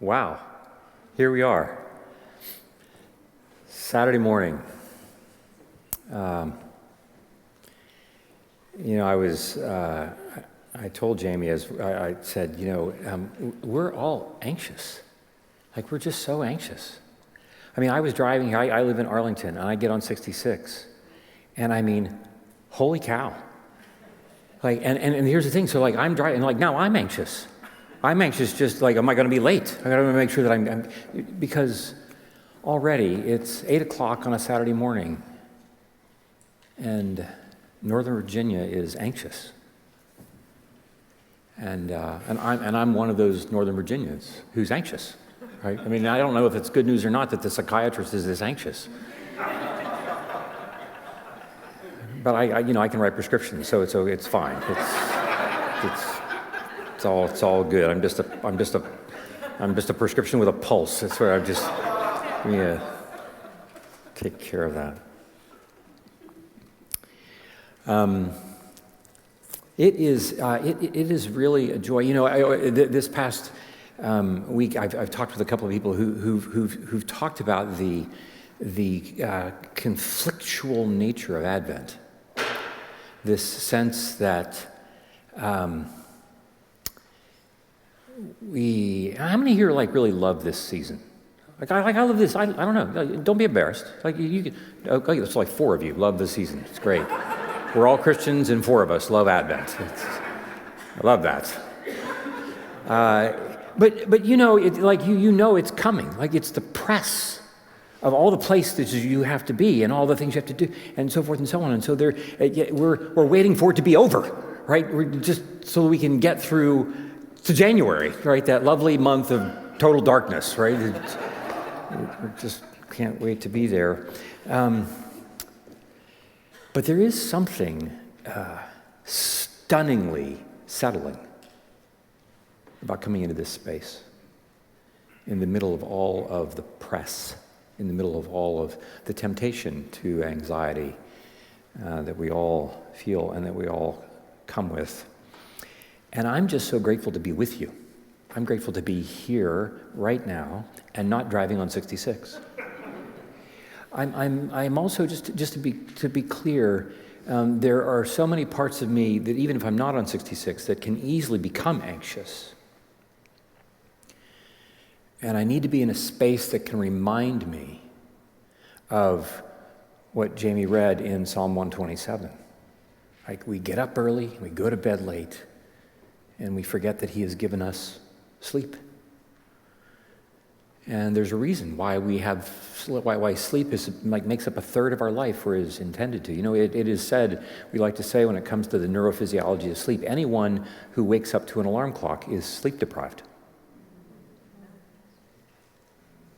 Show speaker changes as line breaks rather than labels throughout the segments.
Wow, here we are. Saturday morning. I told Jamie, as I said, we're all anxious. Like, we're just so anxious. I mean, I was driving here. I live in Arlington, and I get on 66. And I mean, holy cow. Like, and here's the thing. So, like, I'm driving, like, now I'm anxious. I'm anxious just like, am I going to be late? I got to make sure that because already it's 8 o'clock on a Saturday morning, and Northern Virginia is anxious. And I'm one of those Northern Virginians who's anxious, right? I mean, I don't know if it's good news or not that the psychiatrist is this anxious. But I can write prescriptions, so it's fine. It's all good. I'm just a prescription with a pulse. That's where let me take care of that. It is really a joy. This past week I've talked with a couple of people who've talked about the conflictual nature of Advent. This sense that how many here really love this season? I love this. I don't know. Don't be embarrassed. It's like 4 of you love this season. It's great. We're all Christians, and 4 of us love Advent. I love that. But it's coming. Like, it's the press of all the places you have to be and all the things you have to do and so forth and so on. And so we're waiting for it to be over, right? We're just so we can get through to January, right? That lovely month of total darkness, right? We just can't wait to be there. But there is something stunningly settling about coming into this space in the middle of all of the press, in the middle of all of the temptation to anxiety that we all feel and that we all come with. And I'm just so grateful to be with you. I'm grateful to be here right now and not driving on 66. I'm also, just to be clear, there are so many parts of me that even if I'm not on 66 that can easily become anxious. And I need to be in a space that can remind me of what Jamie read in Psalm 127. Like, we get up early, we go to bed late, and we forget that he has given us sleep. And there's a reason why why sleep makes up a third of our life, or is intended to. It is said, we like to say when it comes to the neurophysiology of sleep, anyone who wakes up to an alarm clock is sleep deprived.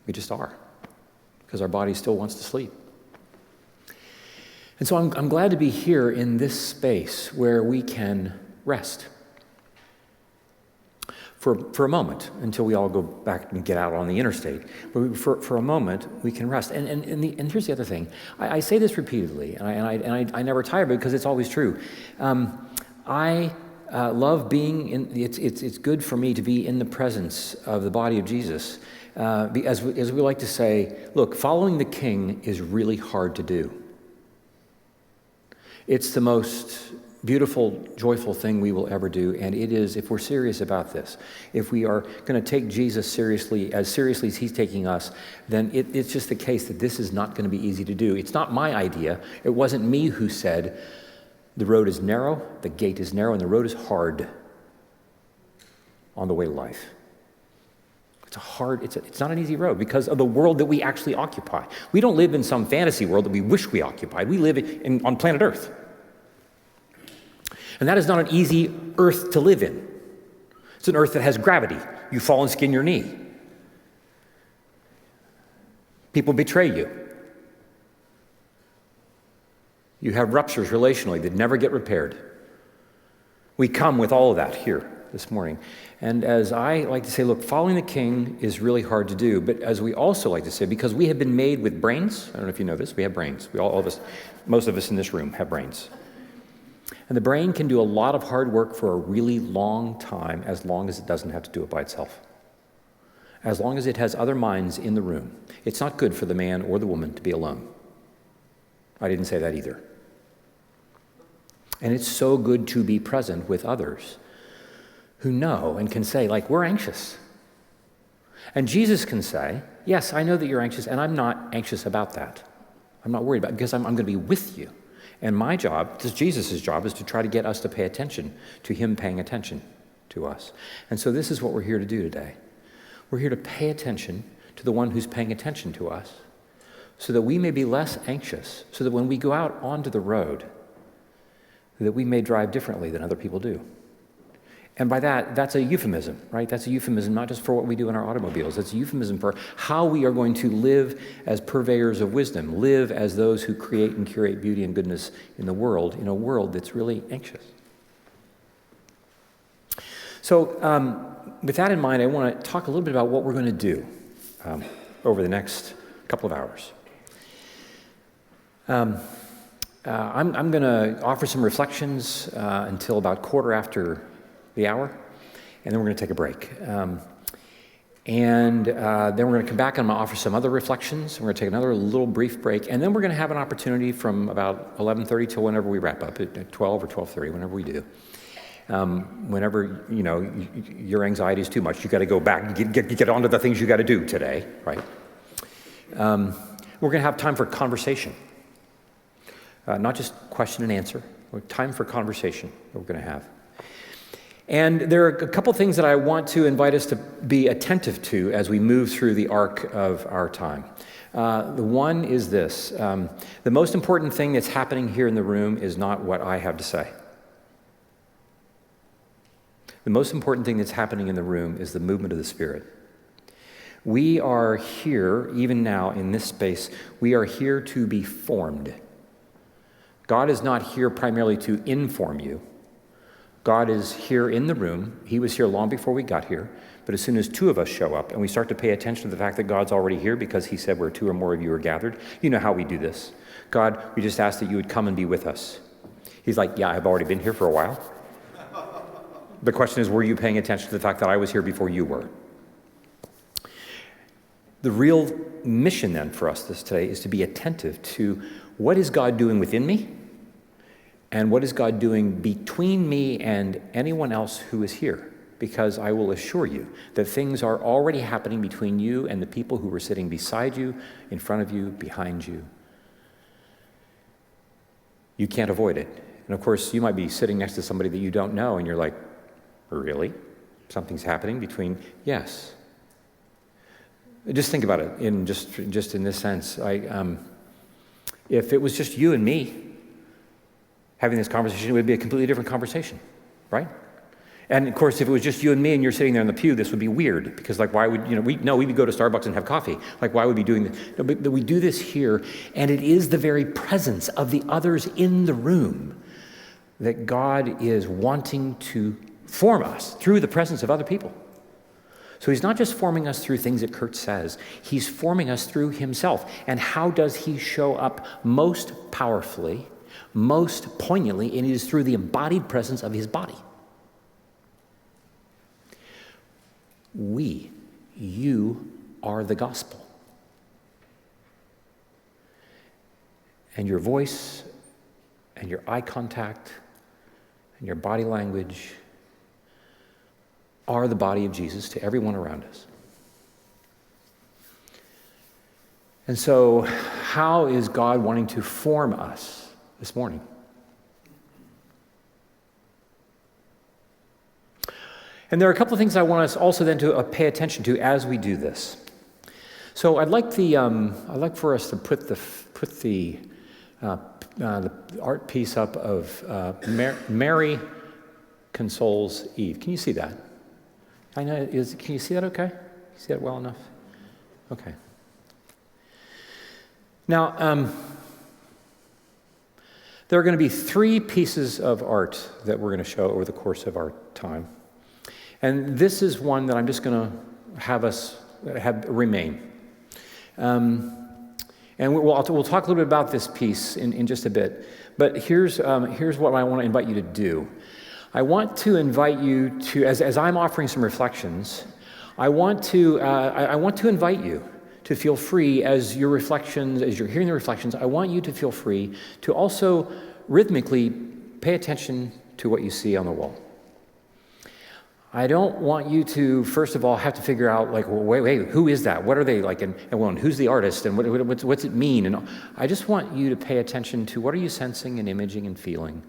We just are, because our body still wants to sleep. And so I'm glad to be here in this space where we can rest for a moment until we all go back and get out on the interstate. But for a moment, we can rest. And here's the other thing. I say this repeatedly, and I never tire of it because it's always true. I love being in. It's good for me to be in the presence of the body of Jesus. As we like to say, look, following the King is really hard to do. It's the most beautiful, joyful thing we will ever do, and it is, if we're serious about this, if we are going to take Jesus seriously as he's taking us, then it's just the case that this is not going to be easy to do. It's not my idea. It wasn't me who said, the road is narrow, the gate is narrow, and the road is hard on the way to life. It's not an easy road because of the world that we actually occupy. We don't live in some fantasy world that we wish we occupied. We live on planet Earth. And that is not an easy earth to live in. It's an earth that has gravity. You fall and skin your knee. People betray you. You have ruptures relationally that never get repaired. We come with all of that here this morning. And as I like to say, look, following the King is really hard to do, but as we also like to say, because we have been made with brains, I don't know if you know this, we have brains. All of us, most of us in this room have brains. And the brain can do a lot of hard work for a really long time, as long as it doesn't have to do it by itself. as long as it has other minds in the room. It's not good for the man or the woman to be alone. I didn't say that either. And it's so good to be present with others who know and can say, like, we're anxious. And Jesus can say, yes, I know that you're anxious, and I'm not anxious about that. I'm not worried about it because I'm going to be with you. And my job, Jesus' job, is to try to get us to pay attention to him paying attention to us. And so this is what we're here to do today. We're here to pay attention to the one who's paying attention to us so that we may be less anxious, so that when we go out onto the road, that we may drive differently than other people do. And by that, that's a euphemism, right? That's a euphemism not just for what we do in our automobiles. It's a euphemism for how we are going to live as purveyors of wisdom, live as those who create and curate beauty and goodness in the world, in a world that's really anxious. So with that in mind, I want to talk a little bit about what we're going to do over the next couple of hours. I'm going to offer some reflections until about quarter after the hour, and then we're going to take a break. And then we're going to come back and I'm going to offer some other reflections. We're going to take another little brief break, and then we're going to have an opportunity from about 11:30 till whenever we wrap up, at 12 or 12:30, whenever we do. Whenever, your anxiety is too much, you got to go back and get on to the things you got to do today, right? We're going to have time for conversation. Not just question and answer, time for conversation that we're going to have. And there are a couple things that I want to invite us to be attentive to as we move through the arc of our time. The one is this. The most important thing that's happening here in the room is not what I have to say. The most important thing that's happening in the room is the movement of the Spirit. We are here, even now in this space, we are here to be formed. God is not here primarily to inform you. God is here in the room. He was here long before we got here. But as soon as two of us show up and we start to pay attention to the fact that God's already here because he said where two or more of you are gathered, you know how we do this. God, we just ask that you would come and be with us. He's like, yeah, I've already been here for a while. The question is, were you paying attention to the fact that I was here before you were? The real mission then for us today is to be attentive to what is God doing within me and what is God doing between me and anyone else who is here. Because I will assure you that things are already happening between you and the people who are sitting beside you, in front of you, behind you. You can't avoid it. And of course, you might be sitting next to somebody that you don't know and you're like, really? Something's happening between, yes. Just think about it in just in this sense. If it was just you and me having this conversation, it would be a completely different conversation, right? And of course, if it was just you and me and you're sitting there in the pew, this would be weird because why would, we would go to Starbucks and have coffee. Why would we be doing this? No, but we do this here, and it is the very presence of the others in the room that God is wanting to form us through the presence of other people. So he's not just forming us through things that Curt says, he's forming us through himself. And how does he show up most powerfully, most poignantly? And it is through the embodied presence of his body. You are the gospel. And your voice and your eye contact and your body language are the body of Jesus to everyone around us. And so, how is God wanting to form us this morning? And there are a couple of things I want us also then to pay attention to as we do this. So I'd like for us to put the art piece up of Mary consoles Eve. Can you see that? Can you see that okay? Can you see that well enough? Okay. Now, there are going to be three pieces of art that we're going to show over the course of our time. And this is one that I'm just going to have remain. And we'll talk a little bit about this piece in just a bit. But here's what I want to invite you to do. I want to invite you to, as I'm offering some reflections, I want to invite you to feel free as your reflections, as you're hearing the reflections, I want you to feel free to also rhythmically pay attention to what you see on the wall. I don't want you to, first of all, have to figure out, like, well, wait, who is that? What are they like? And who's the artist? And what's it mean? And I just want you to pay attention to what are you sensing and imaging and feeling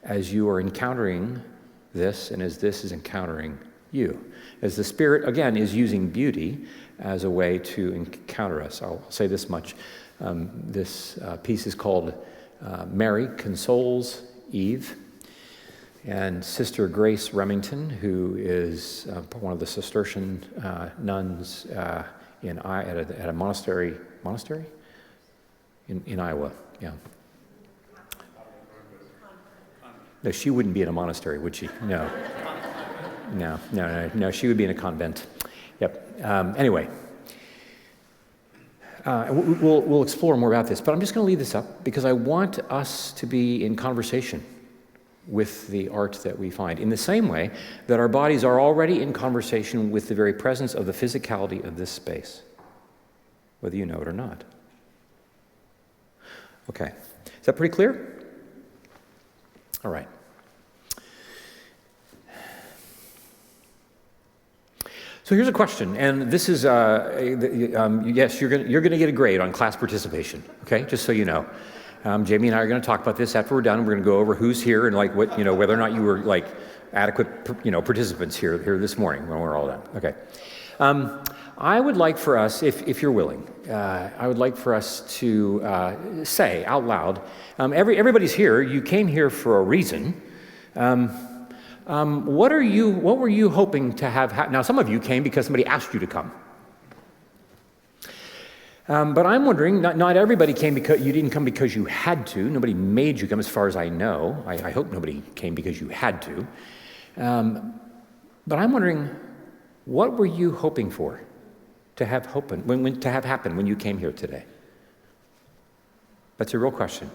as you are encountering this and as this is encountering you. As the Spirit, again, is using beauty as a way to encounter us. I'll say this much. This piece is called Mary Consoles Eve. And Sister Grace Remington, who is one of the Cistercian nuns at a monastery in Iowa, yeah. No, she wouldn't be in a monastery, would she? No. No, she would be in a convent. Yep. Anyway, we'll explore more about this, but I'm just going to leave this up because I want us to be in conversation with the art that we find, in the same way that our bodies are already in conversation with the very presence of the physicality of this space, whether you know it or not. Okay, is that pretty clear? All right. So here's a question, and this is, yes, you're going to get a grade on class participation, okay, just so you know. Jamie and I are going to talk about this after we're done. We're going to go over who's here and like what, whether or not you were like adequate, participants here this morning when we're all done. Okay. I would like for us, if you're willing, I would like for us to say out loud, everybody's here. You came here for a reason. What were you hoping to have? Now, some of you came because somebody asked you to come. But I'm wondering, not everybody came because you didn't come because you had to. Nobody made you come, as far as I know. I hope nobody came because you had to. But I'm wondering, what were you hoping for to have happen when you came here today? That's a real question,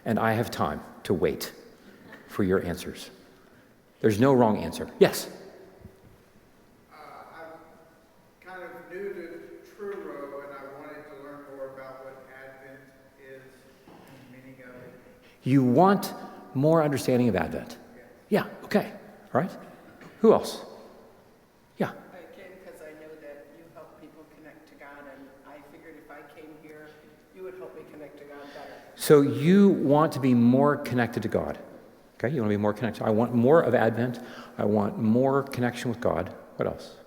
and I have time to wait for your answers. There's no wrong answer. Yes.
I'm kind of new to Truro, and I wanted to learn more about what Advent is and the meaning of it.
You want more understanding of Advent? Yeah, okay. All right. Who else? Yeah.
I came because I know that you help people connect to God, and I figured if I came here, you would help me connect to God better.
So you want to be more connected to God. Okay, you want to be more connected. I want more of Advent. I want more connection with God. What else?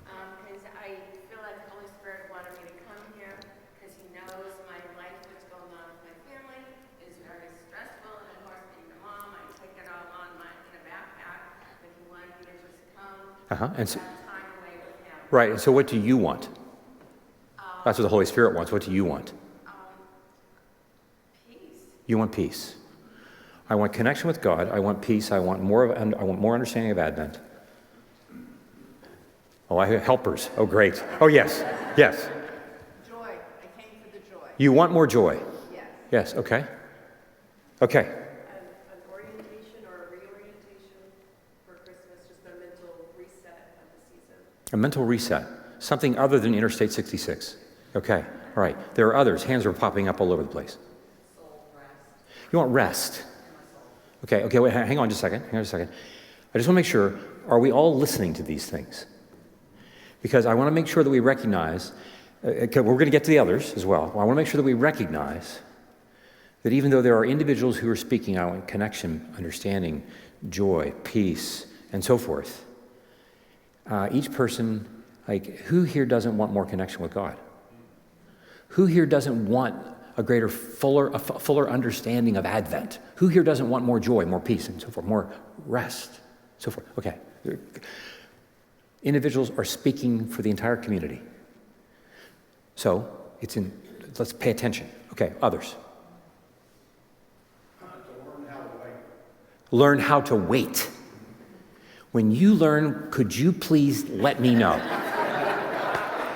Because I feel like the Holy Spirit wanted me to come here because He knows my life, what's going on with my family, is very stressful. And of course, being a mom, I take it all on in a backpack. But He wanted me to just come
And so,
have time away with Him.
right. And so, what do you want? That's what the Holy Spirit wants. What do you want?
Peace.
You want peace. I want connection with God. I want peace. I want more understanding of Advent. Oh, I hear helpers. Oh, great. Oh, yes. Yes.
Joy. I came for the joy.
You want more joy.
Yes.
Yes. Okay. Okay.
An orientation or a reorientation for Christmas, just a mental reset of the season.
A mental reset. Something other than Interstate 66. Okay. All right. There are others. Hands are popping up all over the place.
Soul rest.
You want rest. Okay, wait, hang on just a second. I just want to make sure, are we all listening to these things? Because I want to make sure that we recognize, we're going to get to the others as well. I want to make sure that we recognize that even though there are individuals who are speaking out in connection, understanding, joy, peace, and so forth, each person, who here doesn't want more connection with God? Who here doesn't want a greater, fuller understanding of Advent? Who here doesn't want more joy, more peace, and so forth, more rest, so forth? Okay. Individuals are speaking for the entire community. So, let's pay attention. Okay, others.
To learn how to wait.
Learn how to wait. When you learn, could you please let me know?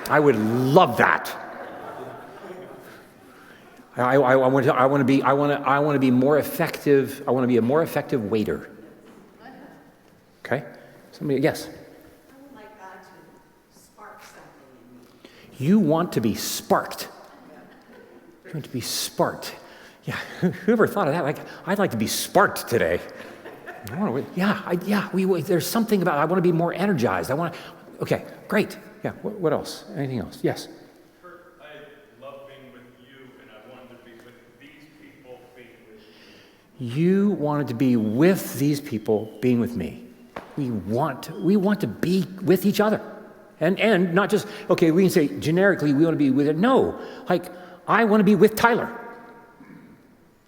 I would love that. I want to be more effective. I want to be a more effective waiter. Okay? Somebody, yes.
I would like
You want to be sparked. You want to be sparked. Yeah, whoever thought of that? Like, I'd like to be sparked today. There's something about, I want to be more energized. Okay, great. Yeah, what else? Anything else? Yes.
Curt, I love being with you, and I wanted to be with these people being with you.
You wanted to be with these people being with me. We want to be with each other. And not just, okay, we can say generically we want to be with it. No, like, I want to be with Tyler.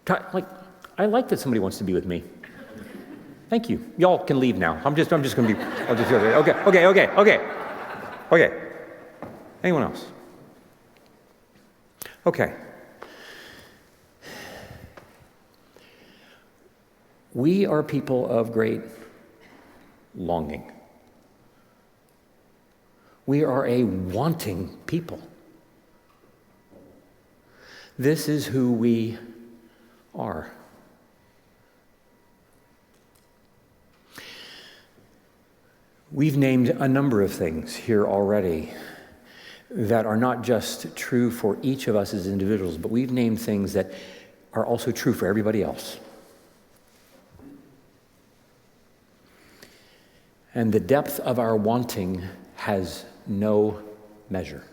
I like that somebody wants to be with me. Thank you. Y'all can leave now. I'm just going to be, okay. Anyone else? Okay. We are people of great longing. We are a wanting people. This is who we are. We've named a number of things here already that are not just true for each of us as individuals, but we've named things that are also true for everybody else. And the depth of our wanting has no measure.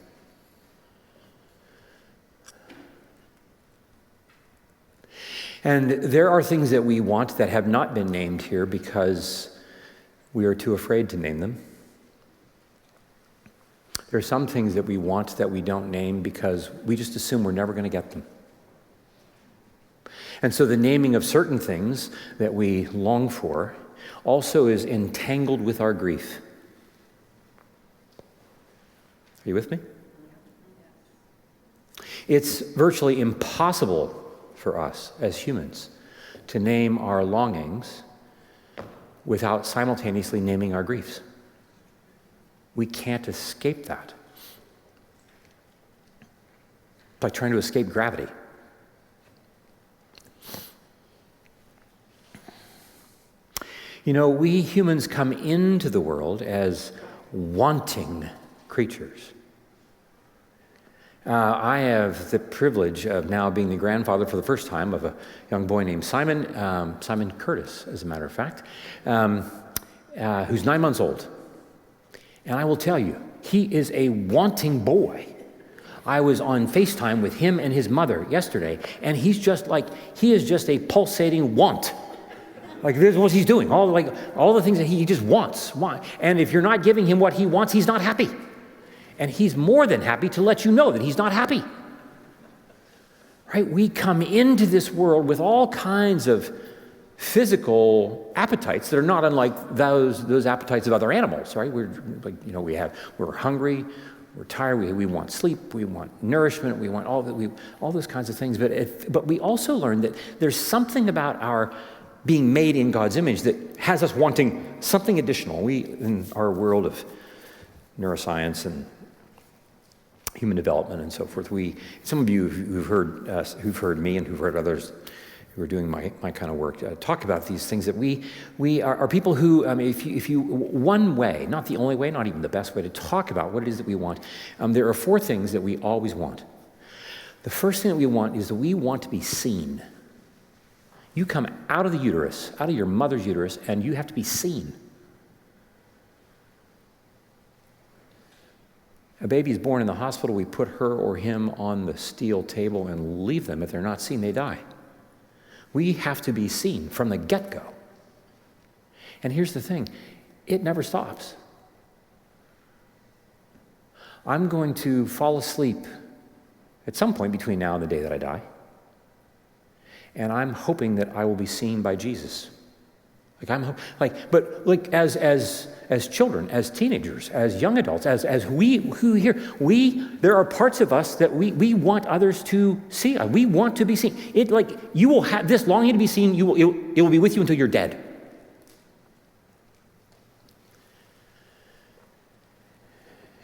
And there are things that we want that have not been named here because we are too afraid to name them. There are some things that we want that we don't name because we just assume we're never going to get them. And so the naming of certain things that we long for also is entangled with our grief. Are you with me? It's virtually impossible for us as humans to name our longings without simultaneously naming our griefs. We can't escape that. It's like trying to escape gravity. You know, we humans come into the world as wanting creatures. I have the privilege of now being the grandfather for the first time of a young boy named Simon Curtis, as a matter of fact, who's 9 months old. And I will tell you, he is a wanting boy. I was on FaceTime with him and his mother yesterday, and he is just a pulsating want. Like, this is what he's doing. All the things that he just wants. And if you're not giving him what he wants, he's not happy. And he's more than happy to let you know that he's not happy. Right? We come into this world with all kinds of physical appetites that are not unlike those appetites of other animals, right? We're hungry, we're tired, we want sleep, we want nourishment, we want all those kinds of things. But we also learn that there's something about our being made in God's image that has us wanting something additional. We, in our world of neuroscience and human development and so forth, some of you who've heard me and who've heard others who are doing my kind of work talk about these things, that we are people who, if you one way, not the only way, not even the best way to talk about what it is that we want, there are 4 things that we always want. The first thing that we want is that we want to be seen. You come out of the uterus, out of your mother's uterus, and you have to be seen. A baby is born in the hospital, we put her or him on the steel table and leave them. If they're not seen, they die. We have to be seen from the get-go. And here's the thing, it never stops. I'm going to fall asleep at some point between now and the day that I die. And I'm hoping that I will be seen by Jesus. As children, as teenagers, as young adults, as there are parts of us that we want others to see. We want to be seen. You will have this longing to be seen. It will be with you until you're dead.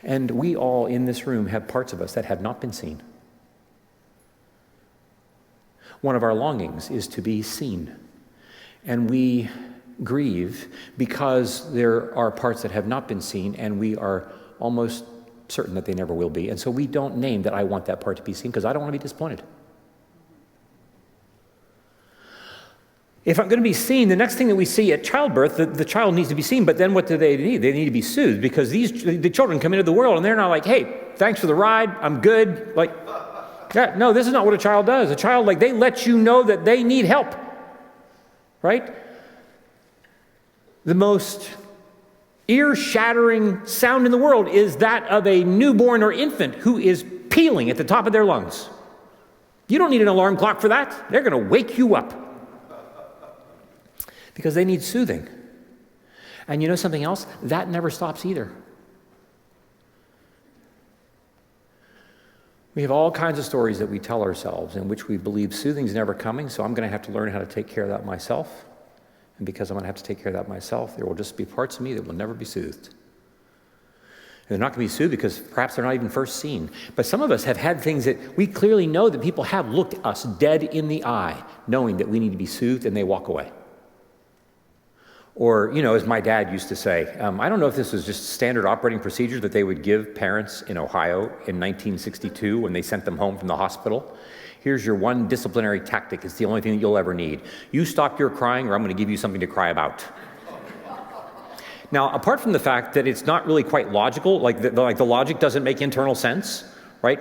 And we all in this room have parts of us that have not been seen. One of our longings is to be seen. And we grieve because there are parts that have not been seen, and we are almost certain that they never will be. And so we don't name that I want that part to be seen because I don't want to be disappointed. If I'm going to be seen, the next thing that we see at childbirth, the child needs to be seen, but then what do they need? They need to be soothed because the children come into the world and they're not like, hey, thanks for the ride, I'm good. Like, yeah, no, this is not what a child does. A child, like, they let you know that they need help, right? The most ear-shattering sound in the world is that of a newborn or infant who is pealing at the top of their lungs. You don't need an alarm clock for that. They're going to wake you up because they need soothing. And you know something else? That never stops either. We have all kinds of stories that we tell ourselves in which we believe soothing's never coming, so I'm going to have to learn how to take care of that myself. And because I'm going to have to take care of that myself, there will just be parts of me that will never be soothed. And they're not going to be soothed because perhaps they're not even first seen. But some of us have had things that we clearly know that people have looked us dead in the eye, knowing that we need to be soothed, and they walk away. Or, you know, as my dad used to say, I don't know if this was just standard operating procedure that they would give parents in Ohio in 1962 when they sent them home from the hospital. Here's your one disciplinary tactic. It's the only thing that you'll ever need. You stop your crying or I'm going to give you something to cry about. Now, apart from the fact that it's not really quite logical, like the logic doesn't make internal sense, right?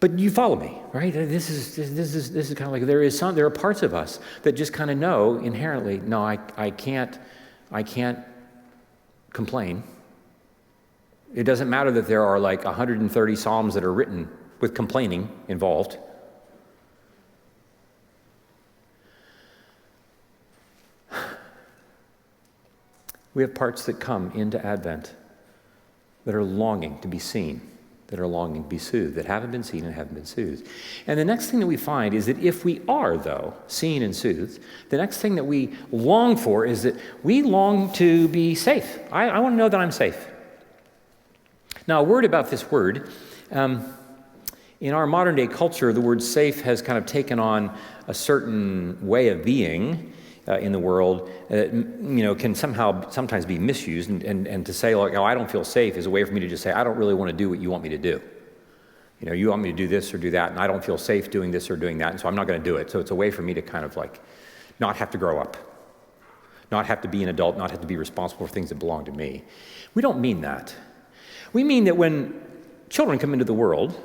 But you follow me, right? This is kind of like there are parts of us that just kind of know inherently, no, I can't complain. It doesn't matter that there are like 130 Psalms that are written with complaining involved. We have parts that come into Advent that are longing to be seen, that are longing to be soothed, that haven't been seen and haven't been soothed. And the next thing that we find is that if we are, though, seen and soothed, the next thing that we long for is that we long to be safe. I want to know that I'm safe. Now, a word about this word. In our modern day culture, the word safe has kind of taken on a certain way of being in the world that, you know, can sometimes be misused. And to say, like, oh, I don't feel safe is a way for me to just say, I don't really want to do what you want me to do. You know, you want me to do this or do that, and I don't feel safe doing this or doing that, and so I'm not going to do it. So it's a way for me to kind of like not have to grow up, not have to be an adult, not have to be responsible for things that belong to me. We don't mean that. We mean that when children come into the world,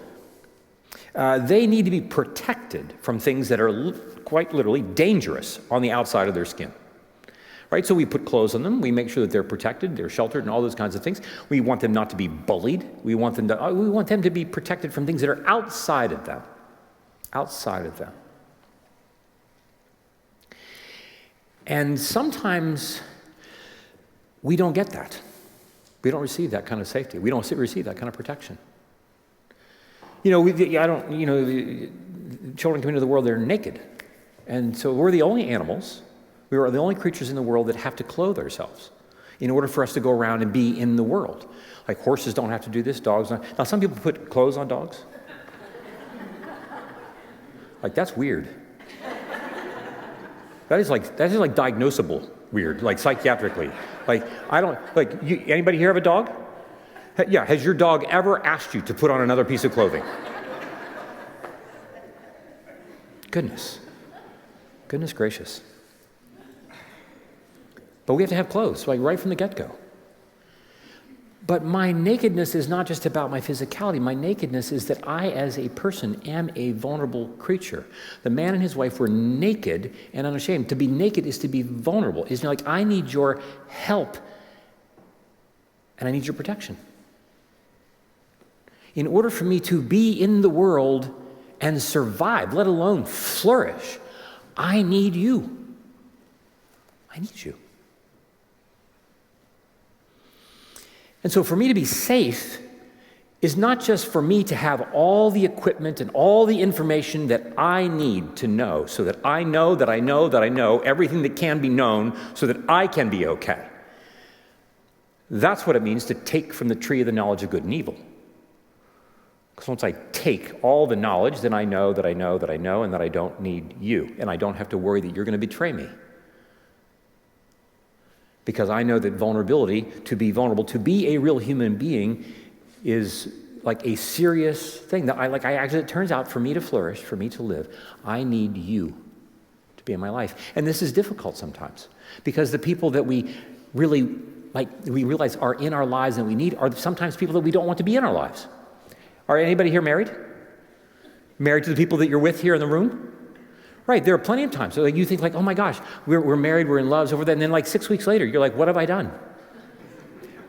they need to be protected from things that are quite literally dangerous on the outside of their skin. Right? So we put clothes on them. We make sure that they're protected, they're sheltered, and all those kinds of things. We want them not to be bullied. We want them to be protected from things that are outside of them. Outside of them. And sometimes we don't get that. We don't receive that kind of safety. We don't receive that kind of protection. You know, children come into the world, they're naked. And so we're the only animals, we are the only creatures in the world that have to clothe ourselves in order for us to go around and be in the world. Like horses don't have to do this, dogs don't. Now, some people put clothes on dogs. Like, that's weird. That is like diagnosable weird, like psychiatrically. Like, anybody here have a dog? Yeah, has your dog ever asked you to put on another piece of clothing? Goodness gracious. But we have to have clothes, like right from the get-go. But my nakedness is not just about my physicality. My nakedness is that I, as a person, am a vulnerable creature. The man and his wife were naked and unashamed. To be naked is to be vulnerable. It's like, I need your help and I need your protection. In order for me to be in the world and survive, let alone flourish, I need you. I need you. And so for me to be safe is not just for me to have all the equipment and all the information that I need to know, so that I know that I know that I know everything that can be known so that I can be okay. That's what it means to take from the tree of the knowledge of good and evil. Because once I take all the knowledge, then I know that I know that I know and that I don't need you. And I don't have to worry that you're going to betray me. Because I know that vulnerability, to be vulnerable, to be a real human being, is like a serious thing that it turns out for me to flourish, for me to live, I need you to be in my life. And this is difficult sometimes because the people that we really we realize are in our lives and we need are sometimes people that we don't want to be in our lives. Are anybody here married? Married to the people that you're with here in the room? Right, there are plenty of times. So like you think like, oh my gosh, we're married, we're in love, so over there, and then like 6 weeks later, you're like, what have I done?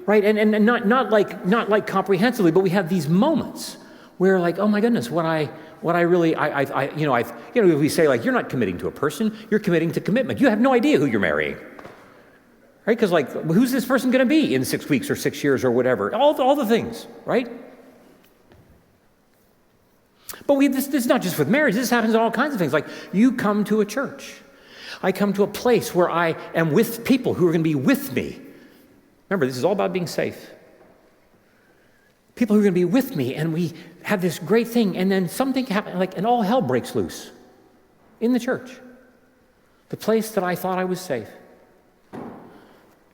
Right, and not like comprehensively, but we have these moments where like, oh my goodness, we say like, you're not committing to a person, you're committing to commitment. You have no idea who you're marrying. Right, because like, who's this person going to be in 6 weeks or 6 years or whatever? All the things, right? But this is not just with marriage. This happens in all kinds of things. Like you come to a church. I come to a place where I am with people who are going to be with me. Remember, this is all about being safe. People who are going to be with me, and we have this great thing, and then something happens, and all hell breaks loose in the church. The place that I thought I was safe.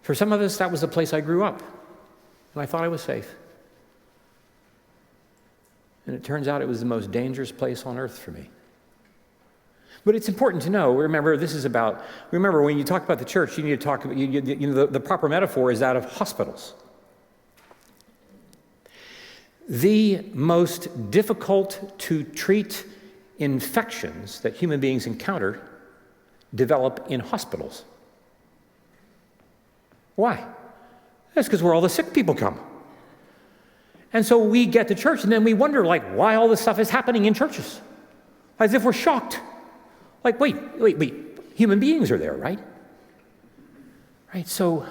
For some of us, that was the place I grew up, and I thought I was safe. And it turns out it was the most dangerous place on earth for me. But it's important to know, remember when you talk about the church, you need to talk about, the proper metaphor is that of hospitals. The most difficult to treat infections that human beings encounter develop in hospitals. Why? That's because where all the sick people come. And so we get to church, and then we wonder, like, why all this stuff is happening in churches. As if we're shocked. Like, wait, human beings are there, right? Right, so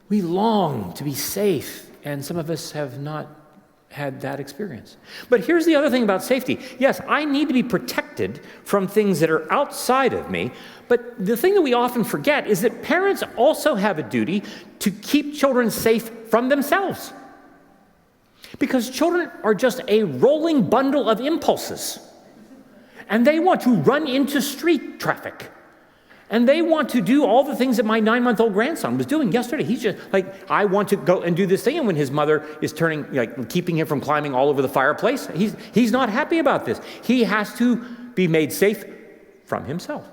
we long to be safe, and some of us have not had that experience. But here's the other thing about safety. Yes, I need to be protected from things that are outside of me, but the thing that we often forget is that parents also have a duty to keep children safe from themselves. Because children are just a rolling bundle of impulses. And they want to run into street traffic. And they want to do all the things that my 9-month-old grandson was doing yesterday. He's just like, I want to go and do this thing. And when his mother is keeping him from climbing all over the fireplace, he's not happy about this. He has to be made safe from himself.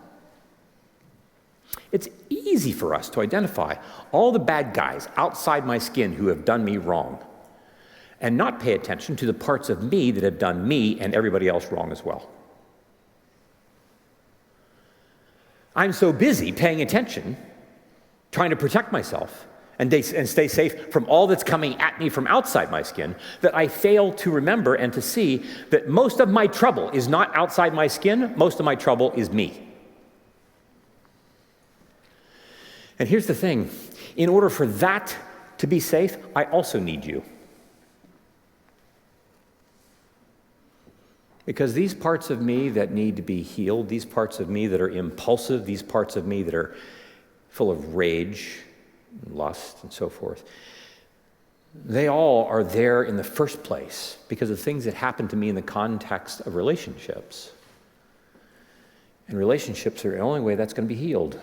It's easy for us to identify all the bad guys outside my skin who have done me wrong, and not pay attention to the parts of me that have done me and everybody else wrong as well. I'm so busy paying attention, trying to protect myself and stay safe from all that's coming at me from outside my skin, that I fail to remember and to see that most of my trouble is not outside my skin, most of my trouble is me. And here's the thing, in order for that to be safe, I also need you. Because these parts of me that need to be healed, these parts of me that are impulsive, these parts of me that are full of rage, and lust, and so forth, they all are there in the first place because of things that happen to me in the context of relationships. And relationships are the only way that's going to be healed.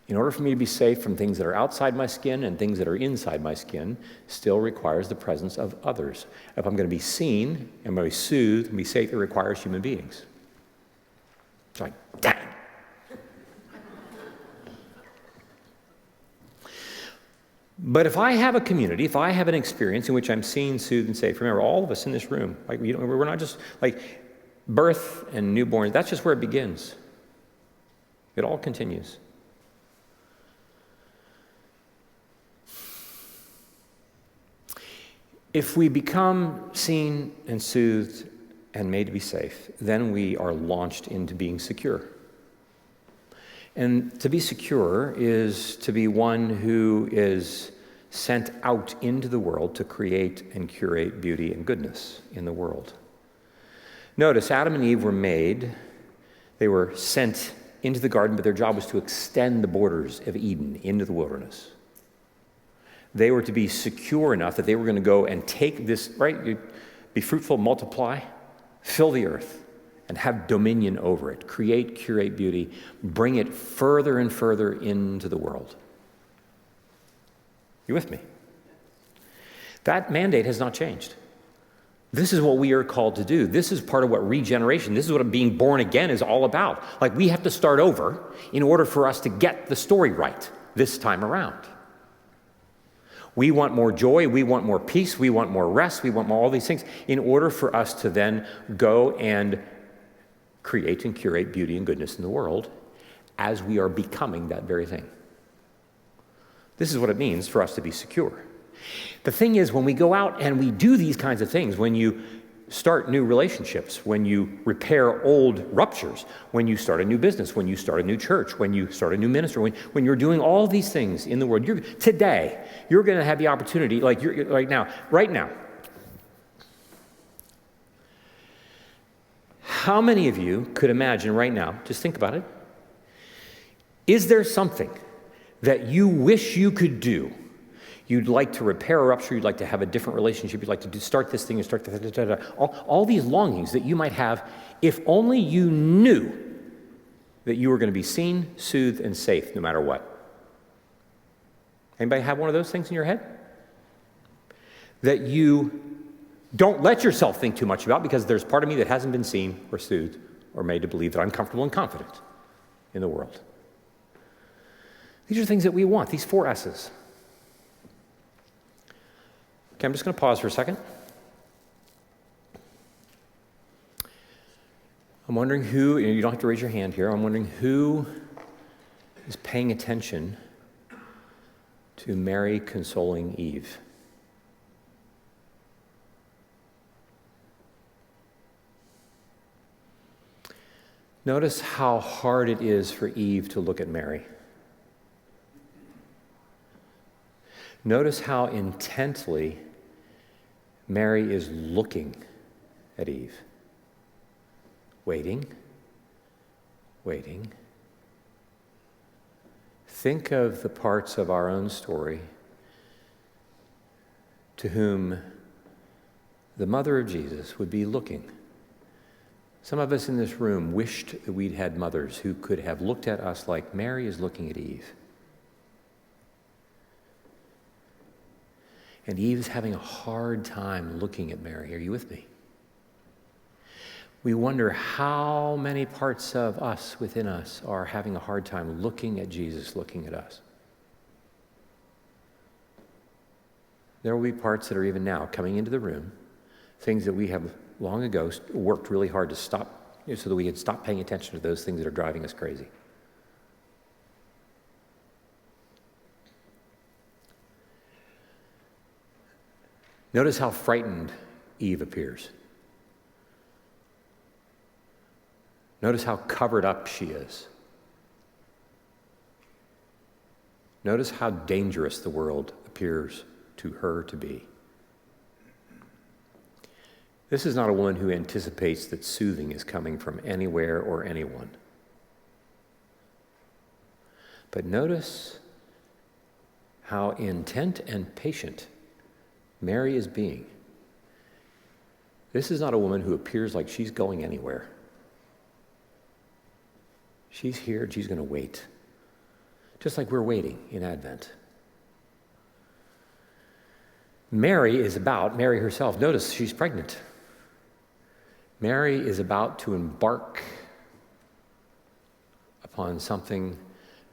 In order for me to be safe from things that are outside my skin and things that are inside my skin still requires the presence of others. If I'm going to be seen, I'm going to be soothed and be safe, it requires human beings. It's like, dang. But if I have a community, if I have an experience in which I'm seen, soothed, and safe, remember, all of us in this room, we're not just like birth and newborn, that's just where it begins. It all continues. If we become seen and soothed and made to be safe, then we are launched into being secure. And to be secure is to be one who is sent out into the world to create and curate beauty and goodness in the world. Notice, Adam and Eve were made, they were sent into the garden, but their job was to extend the borders of Eden into the wilderness. They were to be secure enough that they were going to go and take this, right? Be fruitful, multiply, fill the earth, and have dominion over it. Create, curate beauty, bring it further and further into the world. You with me? That mandate has not changed. This is what we are called to do. This is part of what regeneration, this is what being born again is all about. Like, we have to start over in order for us to get the story right this time around. We want more joy, we want more peace, we want more rest, we want all these things in order for us to then go and create and curate beauty and goodness in the world as we are becoming that very thing. This is what it means for us to be secure. The thing is, when we go out and we do these kinds of things, when you start new relationships, when you repair old ruptures, when you start a new business, when you start a new church, when you start a new ministry, when you're doing all these things in the world, today, you're going to have the opportunity, right now. How many of you could imagine right now, just think about it, is there something that you wish you could do? You'd like to repair a rupture, you'd like to have a different relationship, you'd like to start this thing and start all these longings that you might have if only you knew that you were going to be seen, soothed, and safe no matter what. Anybody have one of those things in your head? That you don't let yourself think too much about because there's part of me that hasn't been seen or soothed or made to believe that I'm comfortable and confident in the world. These are things that we want, these 4 S's. Okay, I'm just going to pause for a second. I'm wondering who, you don't have to raise your hand here, I'm wondering who is paying attention to Mary consoling Eve. Notice how hard it is for Eve to look at Mary. Notice how intently Mary is looking at Eve. Waiting. Think of the parts of our own story to whom the mother of Jesus would be looking. Some of us in this room wished that we'd had mothers who could have looked at us like Mary is looking at Eve. And Eve is having a hard time looking at Mary. Are you with me? We wonder how many parts of us within us are having a hard time looking at Jesus, looking at us. There will be parts that are even now coming into the room, things that we have long ago worked really hard to stop, so that we could stop paying attention to those things that are driving us crazy. Notice how frightened Eve appears. Notice how covered up she is. Notice how dangerous the world appears to her to be. This is not a woman who anticipates that soothing is coming from anywhere or anyone. But notice how intent and patient Mary is being. This is not a woman who appears like she's going anywhere. She's here and she's going to wait. Just like we're waiting in Advent. Mary herself, notice she's pregnant. Mary is about to embark upon something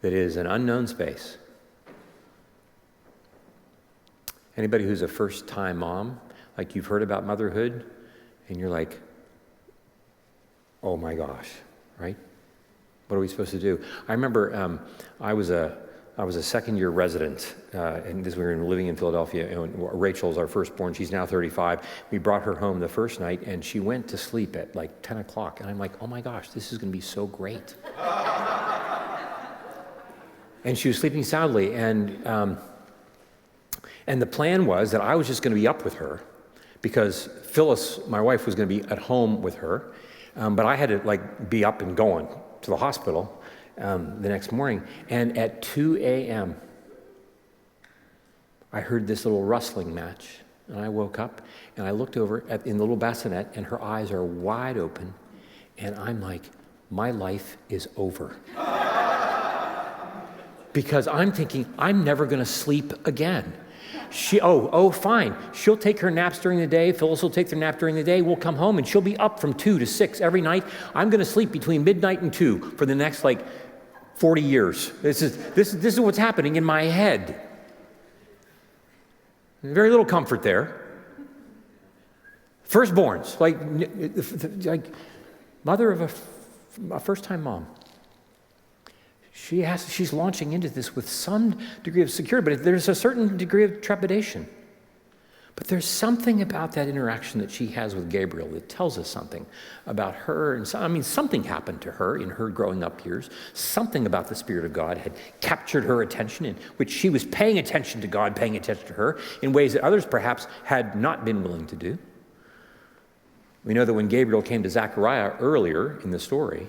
that is an unknown space. Anybody who's a first-time mom, like you've heard about motherhood, and you're like, oh my gosh, right? What are we supposed to do? I remember I was a second-year resident, and we were living in Philadelphia, and Rachel's our firstborn. She's now 35. We brought her home the first night, and she went to sleep at like 10 o'clock. And I'm like, oh my gosh, this is going to be so great. And she was sleeping soundly, and the plan was that I was just going to be up with her, because Phyllis, my wife, was going to be at home with her, but I had to be up and going to the hospital the next morning. And at 2 a.m., I heard this little rustling match, and I woke up, and I looked over in the little bassinet, and her eyes are wide open, and I'm like, my life is over. Because I'm thinking, I'm never going to sleep again. Fine. She'll take her naps during the day. Phyllis will take their nap during the day. We'll come home and she'll be up from 2 to 6 every night. I'm going to sleep between midnight and 2 for the next 40 years. This is what's happening in my head. Very little comfort there. Firstborns, like mother of a first-time mom. She's launching into this with some degree of security, but there's a certain degree of trepidation. But there's something about that interaction that she has with Gabriel that tells us something about her. And something happened to her in her growing up years. Something about the Spirit of God had captured her attention, in which she was paying attention to God, paying attention to her in ways that others perhaps had not been willing to do. We know that when Gabriel came to Zechariah earlier in the story,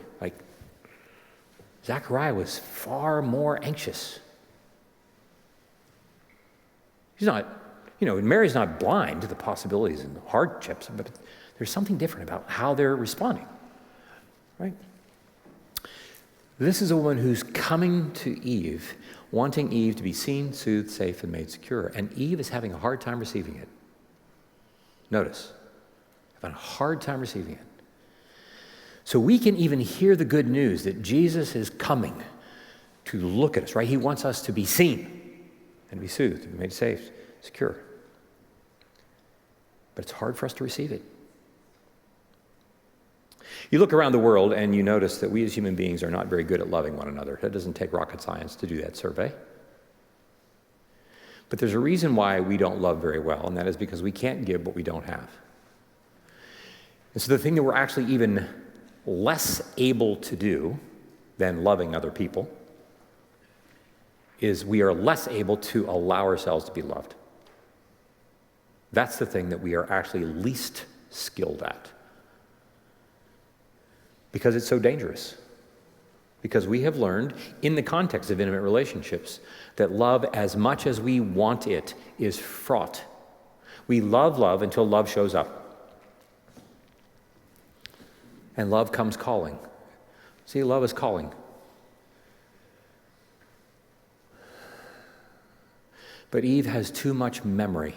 Zechariah was far more anxious. He's not, Mary's not blind to the possibilities and the hardships, but there's something different about how they're responding, right? This is a woman who's coming to Eve, wanting Eve to be seen, soothed, safe, and made secure, and Eve is having a hard time receiving it. Notice, having a hard time receiving it. So we can even hear the good news that Jesus is coming to look at us, right? He wants us to be seen and be soothed and made safe, secure. But it's hard for us to receive it. You look around the world and you notice that we as human beings are not very good at loving one another. It doesn't take rocket science to do that survey. But there's a reason why we don't love very well, and that is because we can't give what we don't have. And so the thing that we're actually even less able to do than loving other people is we are less able to allow ourselves to be loved. That's the thing that we are actually least skilled at. Because it's so dangerous. Because we have learned, in the context of intimate relationships, that love, as much as we want it, is fraught. We love until love shows up. And love comes calling. See, love is calling. But Eve has too much memory.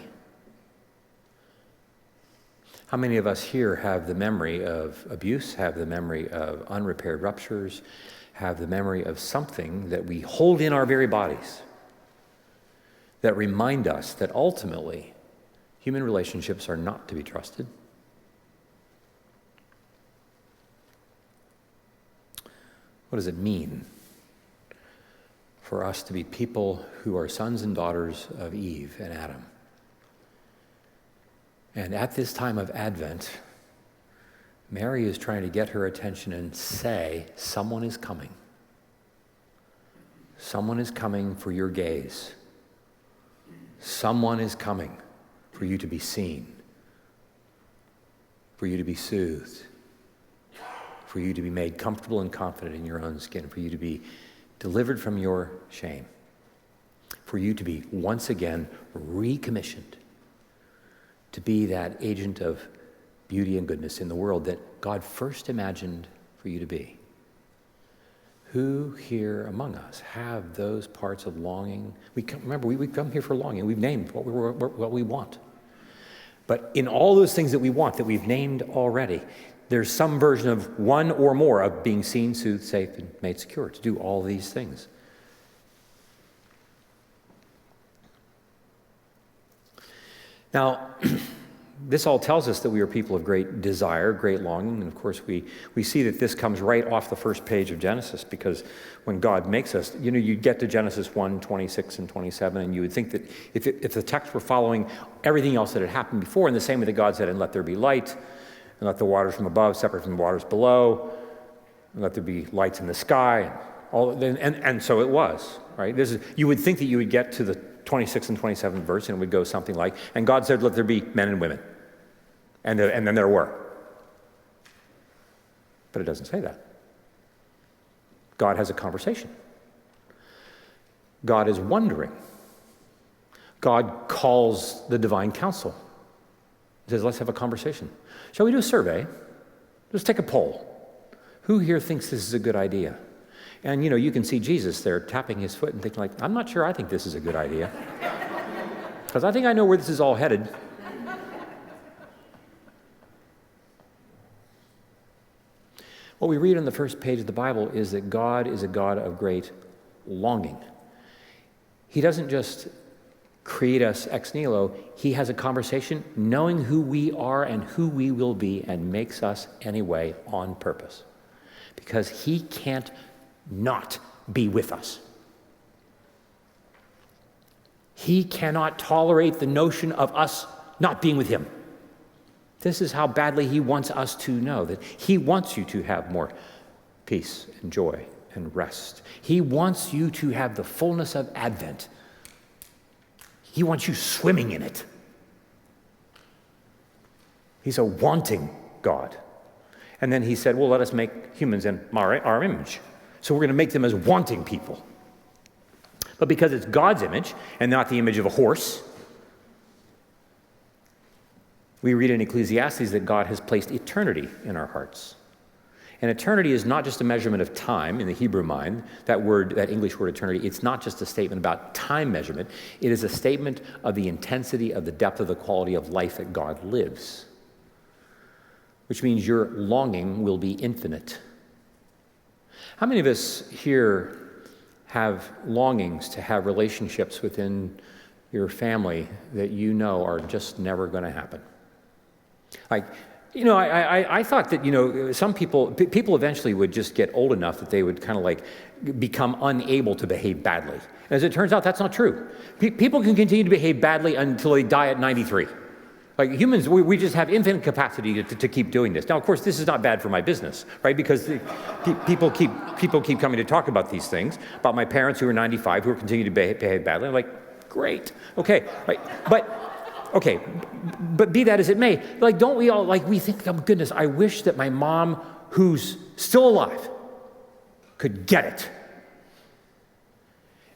How many of us here have the memory of abuse, have the memory of unrepaired ruptures, have the memory of something that we hold in our very bodies that remind us that ultimately human relationships are not to be trusted? What does it mean for us to be people who are sons and daughters of Eve and Adam? And at this time of Advent, Mary is trying to get her attention and say, someone is coming. Someone is coming for your gaze. Someone is coming for you to be seen, for you to be soothed, for you to be made comfortable and confident in your own skin, for you to be delivered from your shame, for you to be once again recommissioned to be that agent of beauty and goodness in the world that God first imagined for you to be. Who here among us have those parts of longing? Remember, we come here for longing. We've named what we want. But in all those things that we want, that we've named already, there's some version of one or more of being seen, soothed, safe, and made secure, to do all these things. Now, this all tells us that we are people of great desire, great longing, and of course we see that this comes right off the first page of Genesis, because when God makes us, you get to Genesis 1, 26 and 27, and you would think that if the text were following everything else that had happened before, in the same way that God said, and let there be light, and let the waters from above separate from the waters below, and let there be lights in the sky, and so it was, right? You would think that you would get to the 26 and 27 verse, and it would go something like, and God said, let there be men and women. And then there were. But it doesn't say that. God has a conversation. God is wondering. God calls the divine council. He says, let's have a conversation. Shall we do a survey? Let's take a poll. Who here thinks this is a good idea? And you can see Jesus there tapping his foot and thinking I'm not sure I think this is a good idea. because I think I know where this is all headed. What we read on the first page of the Bible is that God is a God of great longing. He doesn't just create us ex nihilo. He has a conversation knowing who we are and who we will be and makes us anyway on purpose. Because he can't not be with us. He cannot tolerate the notion of us not being with him. This is how badly he wants us to know that he wants you to have more peace and joy and rest. He wants you to have the fullness of Advent. He wants you swimming in it. He's a wanting God. And then he said, well, let us make humans in our image. So we're going to make them as wanting people. But because it's God's image and not the image of a horse, we read in Ecclesiastes that God has placed eternity in our hearts. And eternity is not just a measurement of time in the Hebrew mind. That English word eternity, it's not just a statement about time measurement. It is a statement of the intensity, of the depth, of the quality of life that God lives. Which means your longing will be infinite. How many of us here have longings to have relationships within your family that you know are just never going to happen? Like, I thought that, some people eventually would just get old enough that they would kind of like become unable to behave badly. As it turns out, that's not true. People can continue to behave badly until they die at 93. Like humans, we just have infinite capacity to keep doing this. Now, of course, this is not bad for my business, right? Because people keep coming to talk about these things, about my parents who are 95, who are continuing to behave badly. I'm like, great, okay, right? But be that as it may, like, don't we all, like, we think, oh, goodness, I wish that my mom, who's still alive, could get it.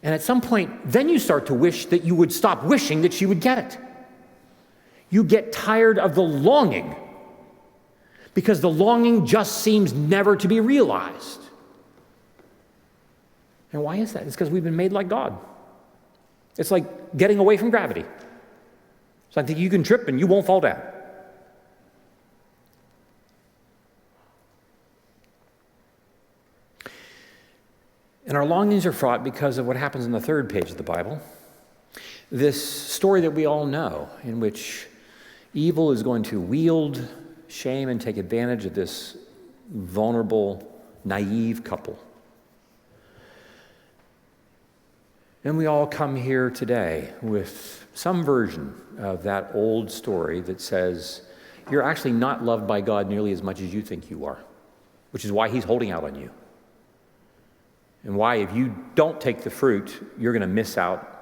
And at some point, then you start to wish that you would stop wishing that she would get it. You get tired of the longing because the longing just seems never to be realized. And why is that? It's because we've been made like God. It's like getting away from gravity. So I think you can trip and you won't fall down. And our longings are fraught because of what happens in the third page of the Bible. This story that we all know, in which evil is going to wield shame and take advantage of this vulnerable, naive couple. And we all come here today with some version of that old story that says, you're actually not loved by God nearly as much as you think you are, which is why he's holding out on you. And why, if you don't take the fruit, you're going to miss out.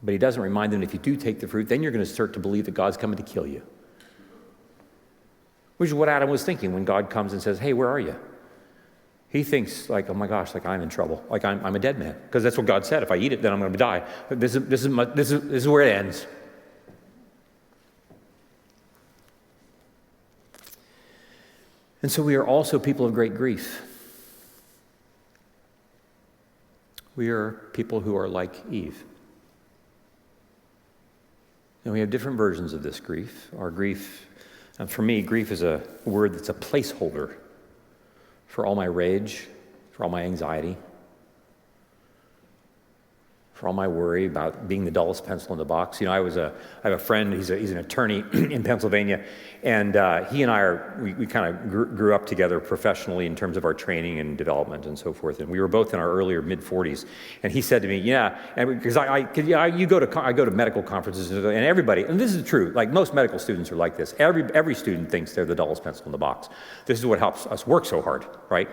But he doesn't remind them that if you do take the fruit, then you're going to start to believe that God's coming to kill you. Which is what Adam was thinking when God comes and says, hey, where are you? He thinks like, oh my gosh, like I'm in trouble. Like I'm a dead man. Because that's what God said. If I eat it, then I'm going to die. This is where it ends. And so we are also people of great grief. We are people who are like Eve. And we have different versions of this grief. Our grief, and for me, grief is a word that's a placeholder for all my rage, for all my anxiety, for all my worry about being the dullest pencil in the box. I have a friend, he's an attorney in Pennsylvania, and he and I we kind of grew up together professionally in terms of our training and development and so forth. And we were both in our earlier mid-40s. And he said to me, yeah, and because I go to medical conferences and everybody, and this is true, like most medical students are like this. Every student thinks they're the dullest pencil in the box. This is what helps us work so hard, right?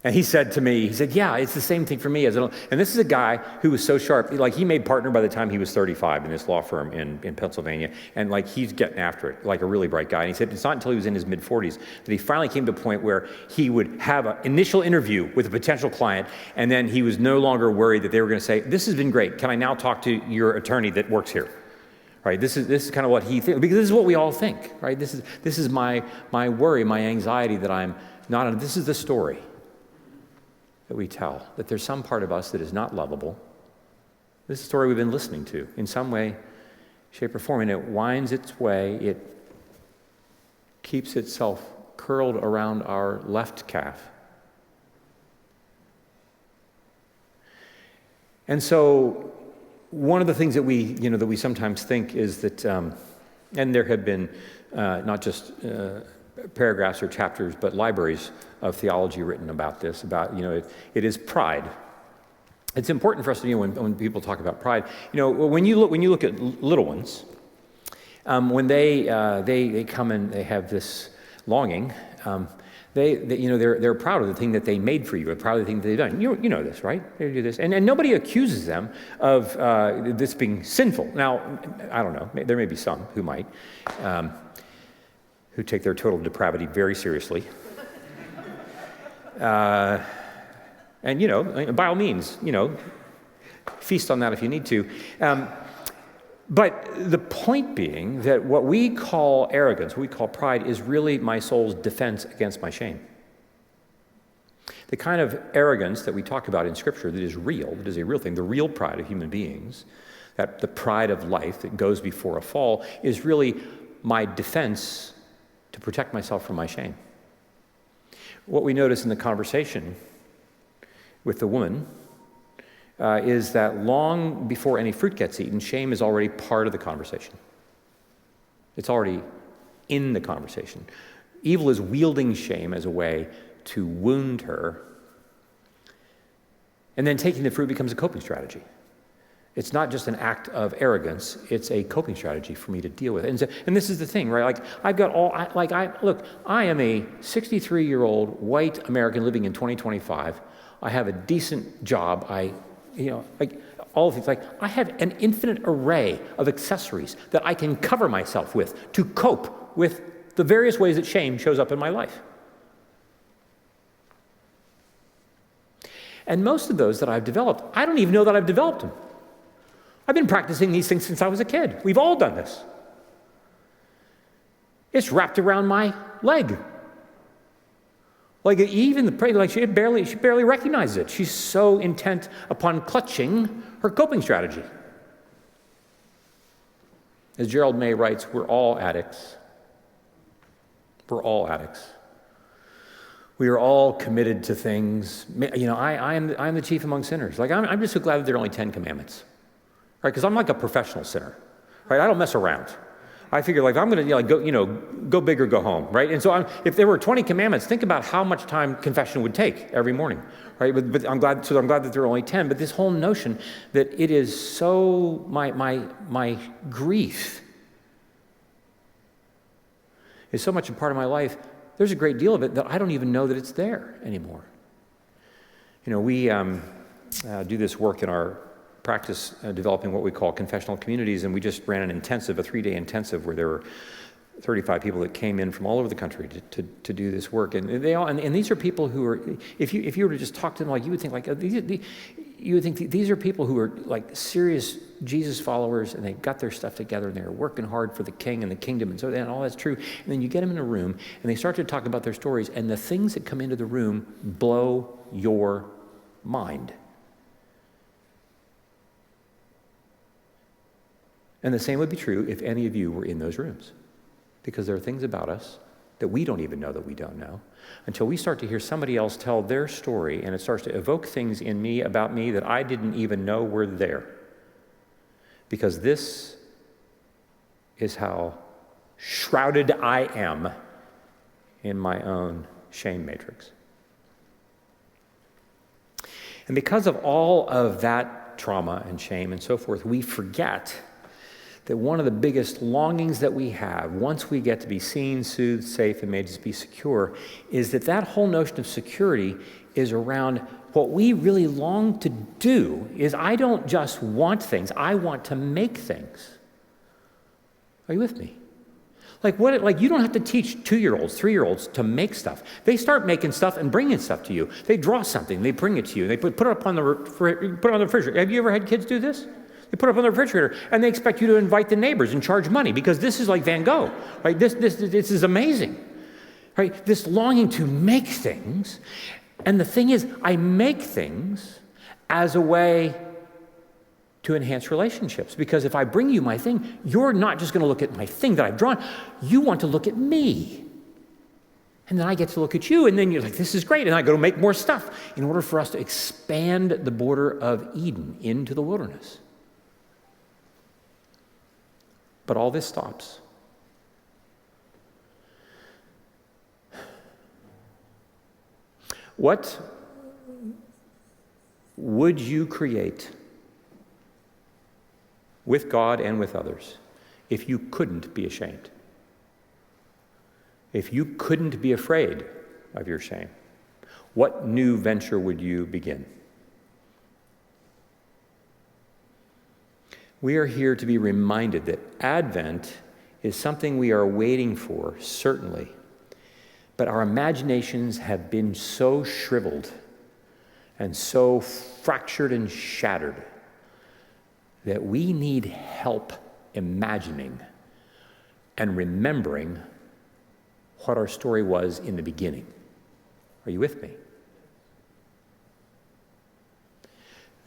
And he said to me, yeah, it's the same thing for me. And this is a guy who was so sharp. Like, he made partner by the time he was 35 in this law firm in Pennsylvania. And, like, he's getting after it, like a really bright guy. And he said it's not until he was in his mid-40s that he finally came to a point where he would have an initial interview with a potential client, and then he was no longer worried that they were going to say, this has been great. Can I now talk to your attorney that works here? Right? This is kind of what he thinks, because this is what we all think, right? This is my worry, my anxiety that I'm not on. This is the story that we tell, that there's some part of us that is not lovable, This is a story we've been listening to in some way, shape, or form, and it winds its way. It keeps itself curled around our left calf. And so one of the things that we sometimes think is that, and there have been not just paragraphs or chapters, but libraries of theology written about this, it is pride. It's important for us to, when people talk about pride, when you look at little ones, when they come and they have this longing, they're proud of the thing that they made for you, or proud of the thing that they've done. You know this, right? They do this, and nobody accuses them of this being sinful. Now, I don't know. There may be some who might, who take their total depravity very seriously. And by all means, feast on that if you need to. But the point being that what we call arrogance, what we call pride, is really my soul's defense against my shame. The kind of arrogance that we talk about in Scripture that is real, that is a real thing, the real pride of human beings, that the pride of life that goes before a fall, is really my defense to protect myself from my shame. What we notice in the conversation with the woman is that long before any fruit gets eaten, shame is already part of the conversation. It's already in the conversation. Evil is wielding shame as a way to wound her, and then taking the fruit becomes a coping strategy. It's not just an act of arrogance, it's a coping strategy for me to deal with it. And this is the thing, right? I am a 63-year-old white American living in 2025. I have a decent job. All of these, I have an infinite array of accessories that I can cover myself with to cope with the various ways that shame shows up in my life. And most of those that I've developed, I don't even know that I've developed them. I've been practicing these things since I was a kid. We've all done this. It's wrapped around my leg. Even the prey, she barely recognizes it. She's so intent upon clutching her coping strategy. As Gerald May writes, we're all addicts. We're all addicts. We are all committed to things. I am the chief among sinners. I'm just so glad that there are only 10 commandments, right? Because I'm like a professional sinner, right? I don't mess around. I figure I'm going to go big or go home, right? And so if there were 20 commandments, think about how much time confession would take every morning, right? But I'm glad that there are only 10. But this whole notion that it is so my grief is so much a part of my life. There's a great deal of it that I don't even know that it's there anymore. We do this work in our practice developing what we call confessional communities, and we just ran a 3-day intensive where there were 35 people that came in from all over the country to do this work, and these are people who are, if you were to just talk to them, you would think these are people who are serious Jesus followers, and they got their stuff together, and they're working hard for the King and the kingdom, and all that's true. And then you get them in a room, and they start to talk about their stories, and the things that come into the room blow your mind. And the same would be true if any of you were in those rooms, because there are things about us that we don't even know that we don't know until we start to hear somebody else tell their story, and it starts to evoke things in me about me that I didn't even know were there. Because this is how shrouded I am in my own shame matrix. And because of all of that trauma and shame and so forth, we forget that one of the biggest longings that we have once we get to be seen, soothed, safe, and made to be secure is that whole notion of security is around what we really long to do is I don't just want things, I want to make things. Are you with me? You don't have to teach 2-year-olds, 3-year-olds to make stuff. They start making stuff and bringing stuff to you. They draw something, they bring it to you, they put it up on the refrigerator. Have you ever had kids do this? They put it up on the refrigerator, and they expect you to invite the neighbors and charge money because this is like Van Gogh, right? This is amazing, right? This longing to make things, and the thing is, I make things as a way to enhance relationships. Because if I bring you my thing, you're not just going to look at my thing that I've drawn. You want to look at me. And then I get to look at you, and then you're like, this is great. And I go to make more stuff in order for us to expand the border of Eden into the wilderness. But all this stops. What would you create with God and with others if you couldn't be ashamed? If you couldn't be afraid of your shame, what new venture would you begin? We are here to be reminded that Advent is something we are waiting for, certainly. But our imaginations have been so shriveled and so fractured and shattered that we need help imagining and remembering what our story was in the beginning. Are you with me?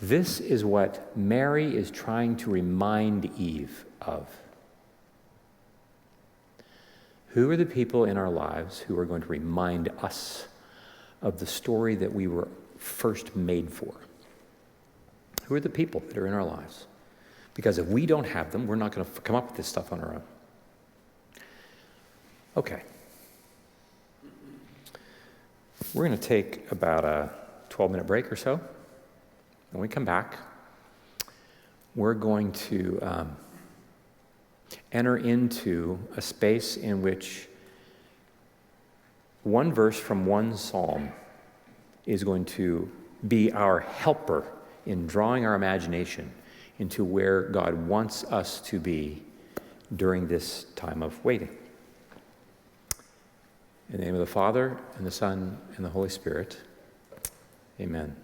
This is what Mary is trying to remind Eve of. Who are the people in our lives who are going to remind us of the story that we were first made for? Who are the people that are in our lives? Because if we don't have them, we're not going to come up with this stuff on our own. Okay. We're going to take about a 12-minute break or so. When we come back, we're going to enter into a space in which one verse from one psalm is going to be our helper in drawing our imagination into where God wants us to be during this time of waiting. In the name of the Father, and the Son, and the Holy Spirit, amen.